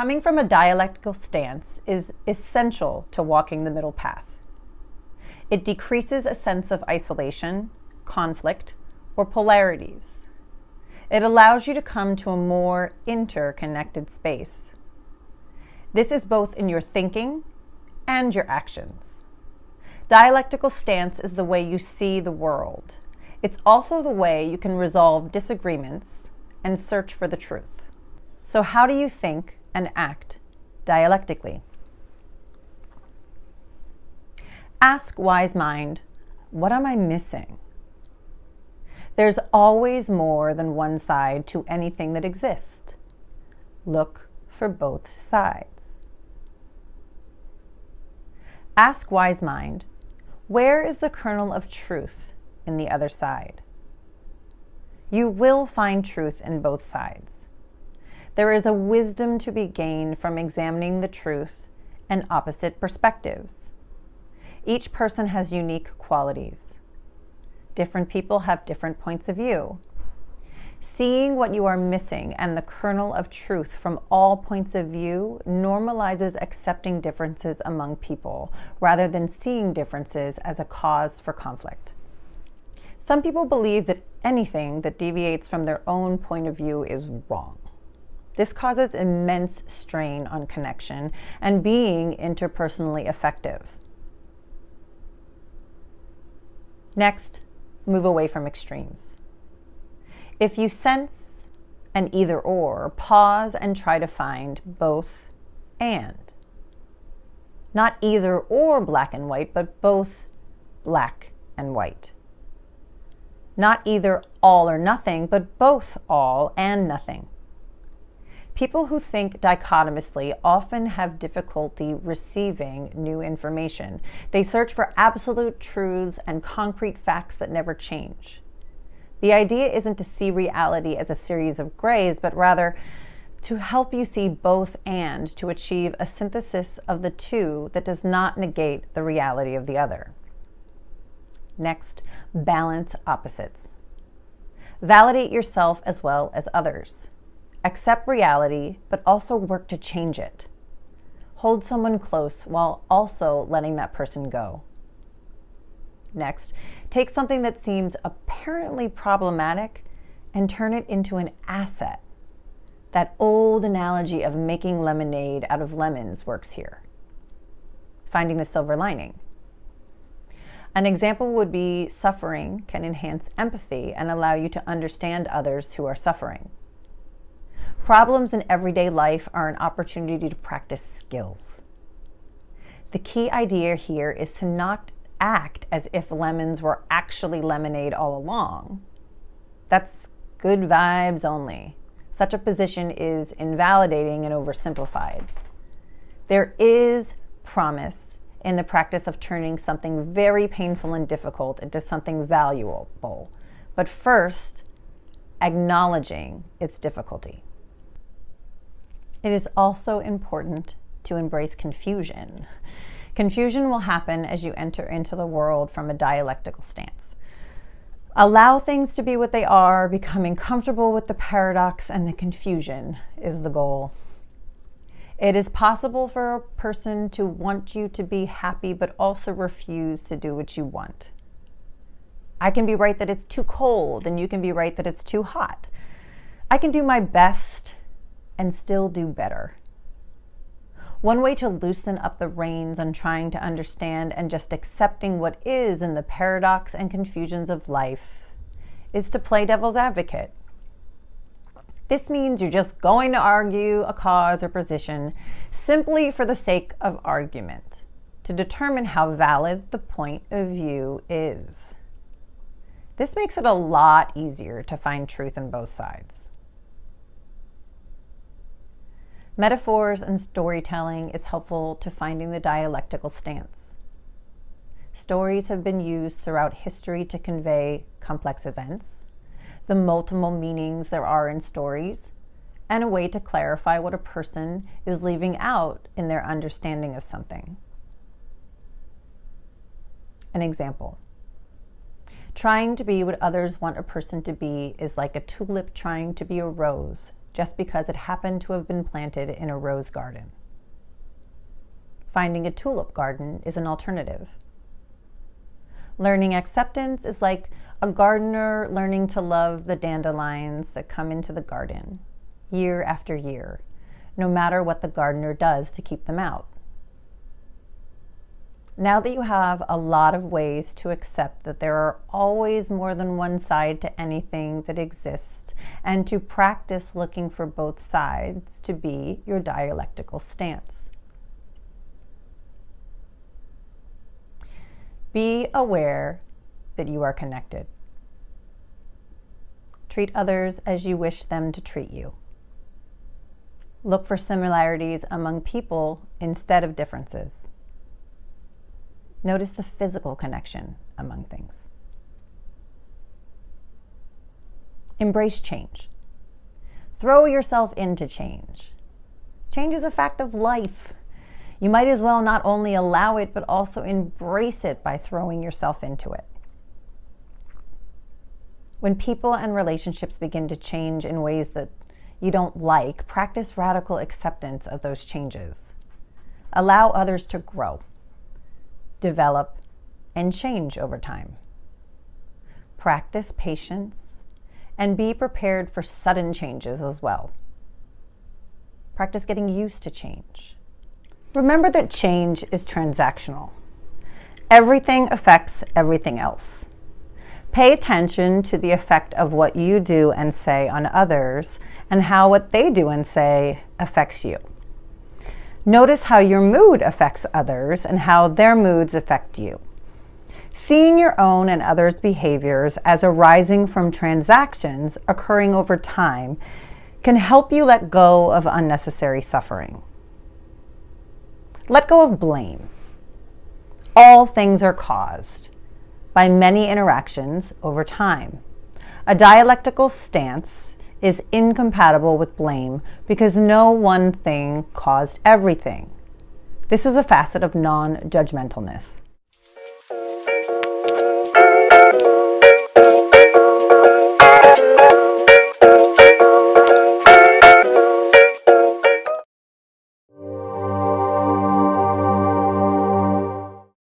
Coming from a dialectical stance is essential to walking the middle path. It decreases a sense of isolation, conflict, or polarities. It allows you to come to a more interconnected space. This is both in your thinking and your actions. Dialectical stance is the way you see the world. It's also the way you can resolve disagreements and search for the truth. So how do you think and act dialectically? Ask wise mind, what am I missing? There's always more than one side to anything that exists. Look for both sides. Ask wise mind, where is the kernel of truth in the other side? You will find truth in both sides. There is a wisdom to be gained from examining the truth and opposite perspectives. Each person has unique qualities. Different people have different points of view. Seeing what you are missing and the kernel of truth from all points of view normalizes accepting differences among people rather than seeing differences as a cause for conflict. Some people believe that anything that deviates from their own point of view is wrong. This causes immense strain on connection and being interpersonally effective. Next, move away from extremes. If you sense an either or, pause and try to find both and. Not either or black and white, but both black and white. Not either all or nothing, but both all and nothing. People who think dichotomously often have difficulty receiving new information. They search for absolute truths and concrete facts that never change. The idea isn't to see reality as a series of grays, but rather to help you see both and to achieve a synthesis of the two that does not negate the reality of the other. Next, balance opposites. Validate yourself as well as others. Accept reality, but also work to change it. Hold someone close while also letting that person go. Next, take something that seems apparently problematic and turn it into an asset. That old analogy of making lemonade out of lemons works here. Finding the silver lining. An example would be suffering can enhance empathy and allow you to understand others who are suffering. Problems in everyday life are an opportunity to practice skills. The key idea here is to not act as if lemons were actually lemonade all along. That's good vibes only. Such a position is invalidating and oversimplified. There is promise in the practice of turning something very painful and difficult into something valuable, but first, acknowledging its difficulty. It is also important to embrace confusion. Confusion will happen as you enter into the world from a dialectical stance. Allow things to be what they are, becoming comfortable with the paradox and the confusion is the goal. It is possible for a person to want you to be happy, but also refuse to do what you want. I can be right that it's too cold, and you can be right that it's too hot. I can do my best and still do better. One way to loosen up the reins on trying to understand and just accepting what is in the paradox and confusions of life is to play devil's advocate. This means you're just going to argue a cause or position simply for the sake of argument, to determine how valid the point of view is. This makes it a lot easier to find truth in both sides. Metaphors and storytelling is helpful to finding the dialectical stance. Stories have been used throughout history to convey complex events, the multiple meanings there are in stories, and a way to clarify what a person is leaving out in their understanding of something. An example. Trying to be what others want a person to be is like a tulip trying to be a rose just because it happened to have been planted in a rose garden. Finding a tulip garden is an alternative. Learning acceptance is like a gardener learning to love the dandelions that come into the garden year after year, no matter what the gardener does to keep them out. Now that you have a lot of ways to accept that there are always more than one side to anything that exists, and to practice looking for both sides to be your dialectical stance. Be aware that you are connected. Treat others as you wish them to treat you. Look for similarities among people instead of differences. Notice the physical connection among things. Embrace change. Throw yourself into change. Change is a fact of life. You might as well not only allow it, but also embrace it by throwing yourself into it. When people and relationships begin to change in ways that you don't like, practice radical acceptance of those changes. Allow others to grow, develop, and change over time. Practice patience and be prepared for sudden changes as well. Practice getting used to change. Remember that change is transactional. Everything affects everything else. Pay attention to the effect of what you do and say on others, and how what they do and say affects you. Notice how your mood affects others and how their moods affect you. Seeing your own and others' behaviors as arising from transactions occurring over time can help you let go of unnecessary suffering. Let go of blame. All things are caused by many interactions over time. A dialectical stance is incompatible with blame because no one thing caused everything. This is a facet of non-judgmentalness.